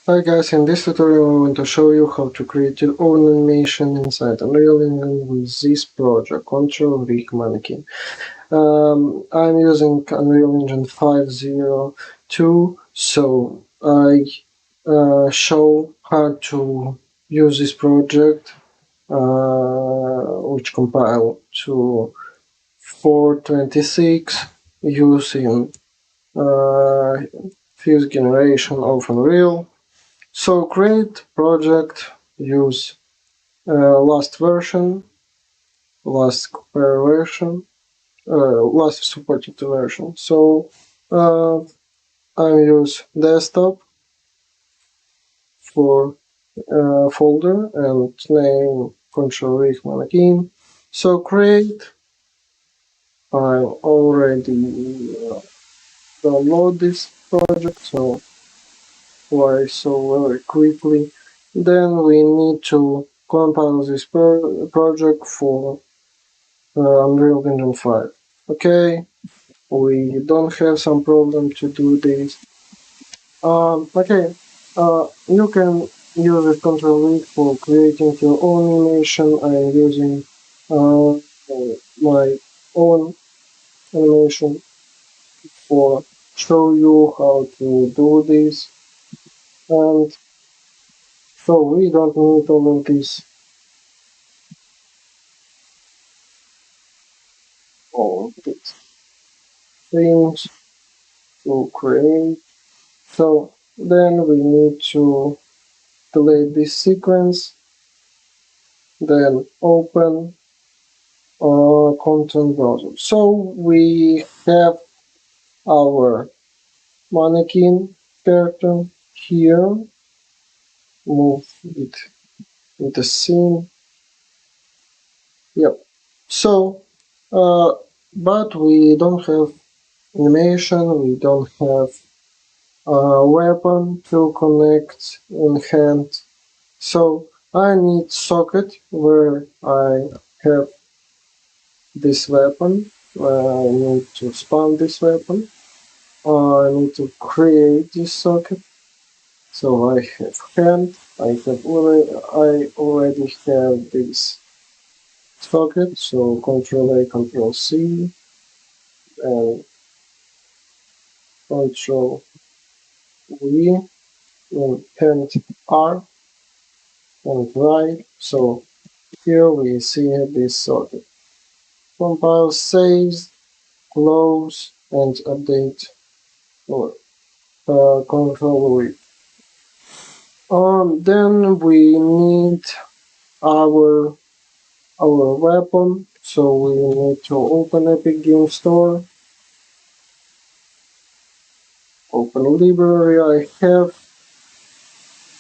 Hi guys, in this tutorial I want to show you how to create your own animation inside Unreal Engine with this project, Control Rig Mannequin. I'm using Unreal Engine 5.02, so I show how to use this project, which compile to 426 using uh, fifth generation of Unreal. So create project, use last version, last compare version, last supported version. So uh, I use desktop for folder and name control rig mannequin. So create. I already download this project. So why so very quickly? Then we need to compile this project for Unreal Engine 5. Okay, we don't have some problem to do this. Okay, you can use this control link for creating your own animation. I'm using uh, my own animation for show you how to do this. And so we don't need all of these things to create. So then we need to delete this sequence, then open content browser. So we have our mannequin character here, move it with the scene. Yep. So, but we don't have animation, we don't have a weapon to connect in hand. So I need socket where I have this weapon. I need to spawn this weapon. I need to create this socket. So I have hand. I already have this socket. So Control A, Control C, and Control V, and hand R and right. So here we see this socket. Compile, saves, close, and update or Control V. Then we need our weapon. So we need to open Epic Game Store, open library. I have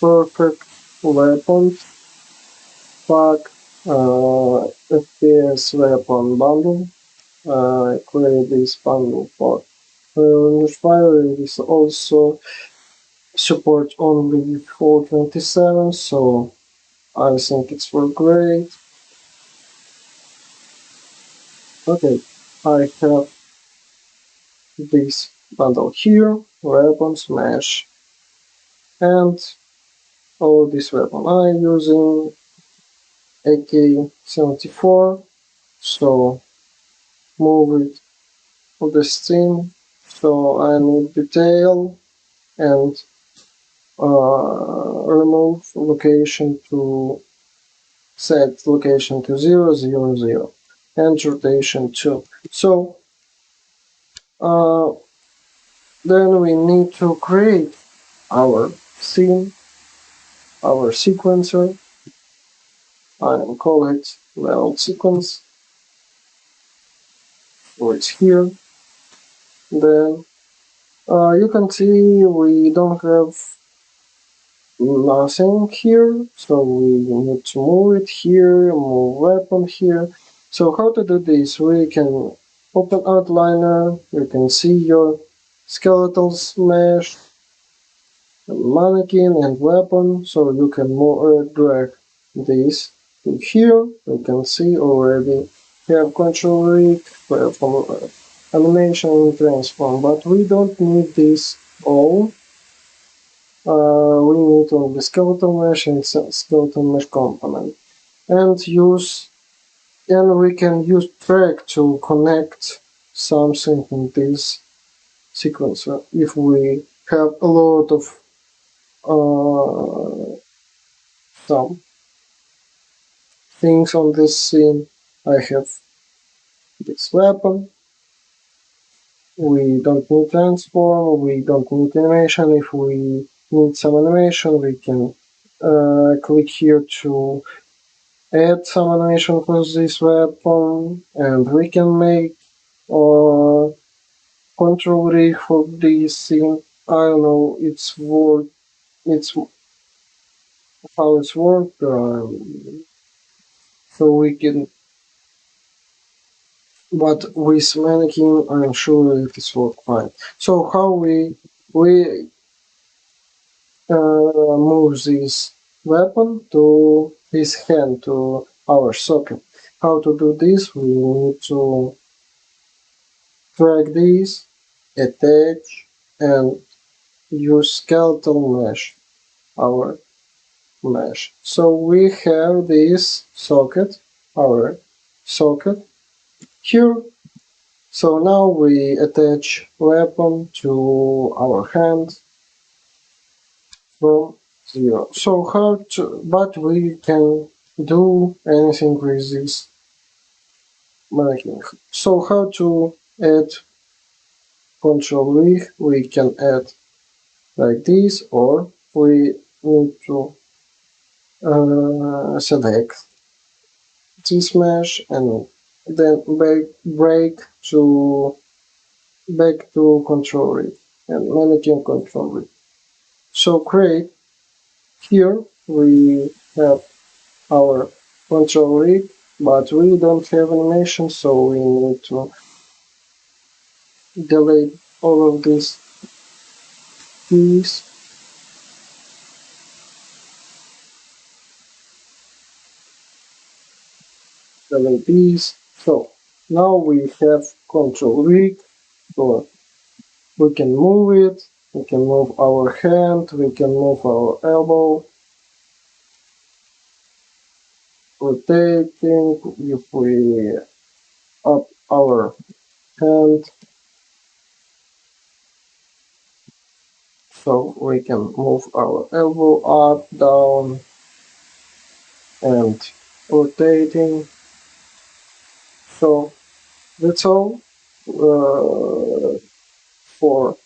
perfect weapons pack, FPS weapon bundle. I create this bundle for Fire. It is also support only 427, so I think it's for great. Okay, I have this bundle here, weapons, mesh, and all this weapon. I'm using AK-74, so move it to the Steam. So I need detail and remove location to set location to 0, 0, 0, and rotation 2. So uh, then we need to create our scene, our sequencer. I will call it level sequence, so it's here. Then you can see we don't have nothing here, so we need to move it here, move weapon here. So how to do this? We can open outliner, you can see your skeletals mesh, mannequin and weapon, so you can drag this to here. You can see already we have control rig, weapon, animation and transform, but we don't need this all. we need only skeleton mesh and skeleton mesh component, and use and we can use track to connect something in this sequencer if we have a lot of some things on this scene. I have this weapon. We don't need transform. We don't need animation. If we need some animation, we can click here to add some animation for this weapon, and we can make uh, control rig for this scene. I don't know. It's how it's worked. So we can, but with mannequin, I'm sure it is work fine. So how we move this weapon to his hand to our socket. How to do this? We need to drag this, attach, and use skeletal mesh. Our mesh. So we have this socket, our socket here. So now we attach weapon to our hand from 0. So how to, but we can do anything with this mannequin. So how to add control rig? We can add like this, or we need to select this mesh and then back to control rig and mannequin control rig. So create here we have our control rig, but we don't have animation, so we need to delete all of these keys, delete these. So now we have control rig, so we can move it, we can move our hand, we can move our elbow, rotating, if we up our hand, so we can move our elbow up, down, and rotating. So that's all for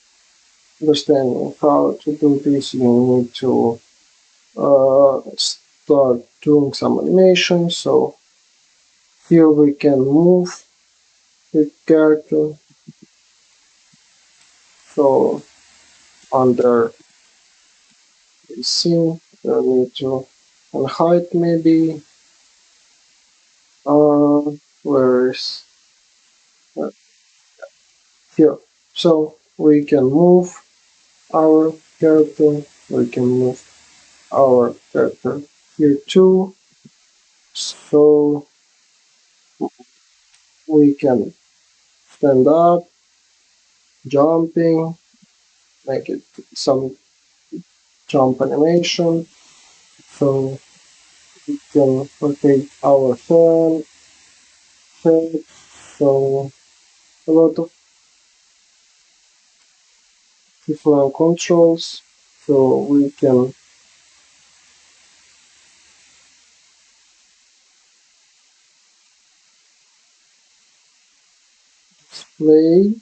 understanding how to do this. You need to start doing some animation. So here we can move the character. So under the scene, we need to height maybe. Where is uh, here? So we can move our character. We can move our character here too. So we can stand up, jumping, make it some jump animation. So we can rotate our head. So a lot of different controls. So we can play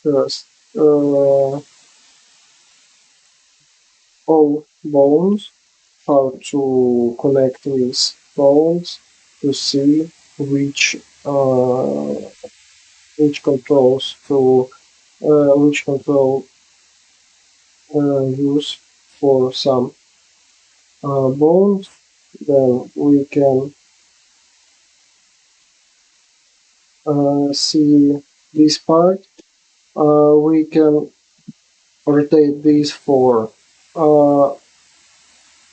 first all bones, how to connect with bones to see which uh, which control use for some bones. Then we can see this part. We can rotate this for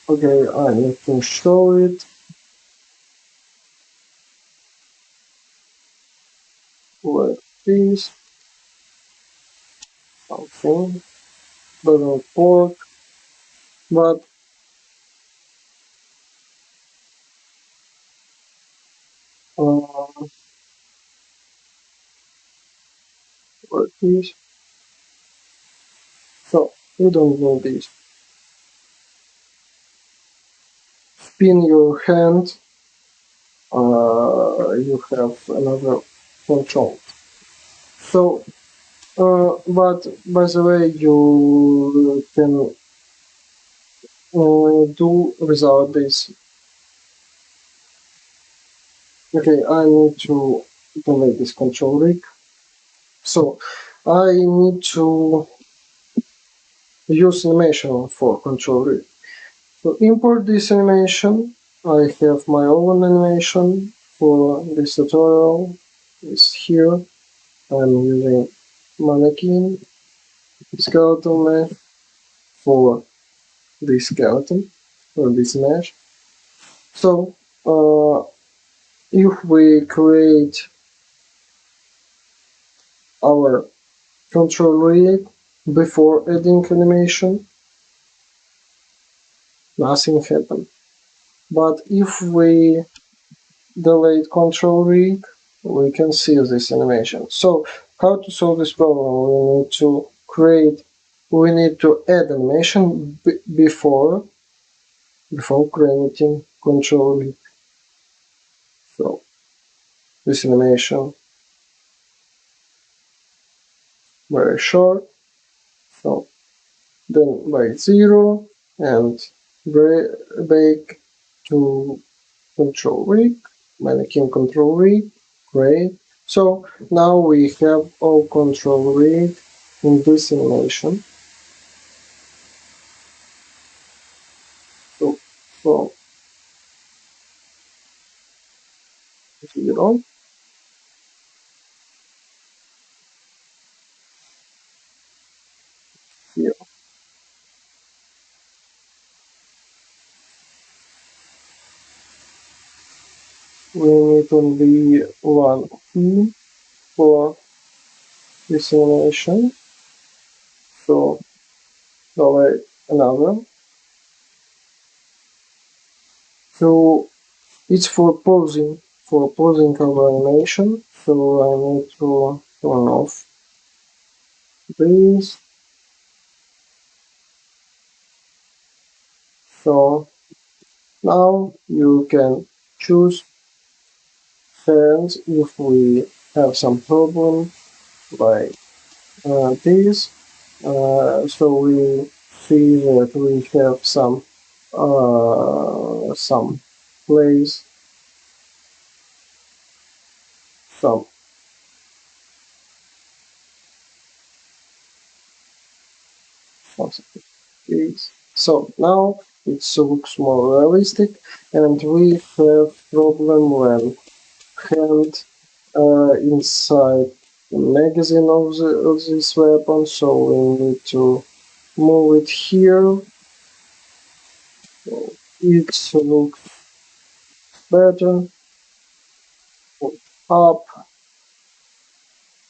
okay, I need to show it with this something. doesn't work, but uh, what is so you don't need this. Spin your hand, you have another control. So, but by the way, you can do without this. Okay, I need to delete this control rig. So, I need to use animation for control rig. So import this animation. I have my own animation for this tutorial. It's here. I'm using mannequin skeleton mesh for this skeleton, for this mesh. So if we create our control rig before adding animation, nothing happened. But if we delete control rig, we can see this animation. So how to solve this problem? We need to add animation before creating control rig. So this animation very short. So then by 0 and back to control rig, mannequin control rig. Great. So now we have all control rig in this animation. So from 0, here we need only one key for this animation. So delete another. So it's for pausing our animation. So I need to turn off this. So now you can choose hands if we have some problem like this. So we see that we have some place, some case. So now it looks more realistic, and we have problem when hand inside the magazine of this weapon. So we need to move it here. So it looks better. Up.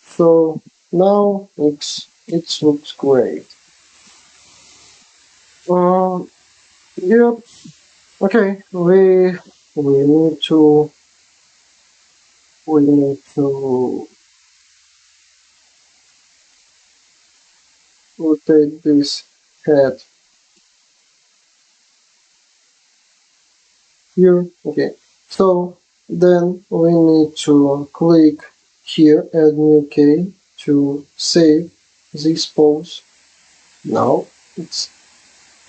So now it looks great. Yep. Okay. We need to rotate this head here. Okay. So then we need to click here, add new key to save this pose. Now it's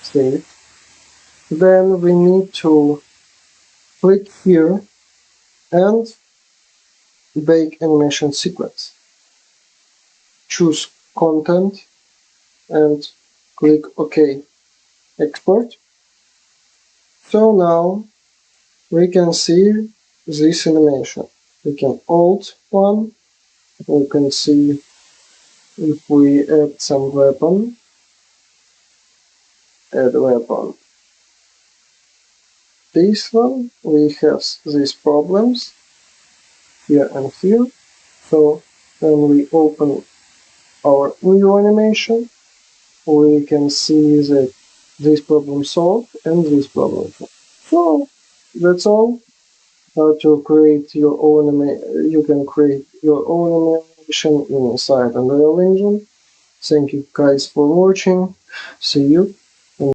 saved. Then we need to click here and bake animation sequence. Choose content and click OK. Export. So now we can see this animation. We can Alt 1. We can see if we add some weapon. Add weapon. This one, we have these problems here and here. So when we open our new animation, we can see that this problem solved and this problem solved. So that's all. How to create your own you can create your own animation inside Unreal Engine. Thank you guys for watching. See you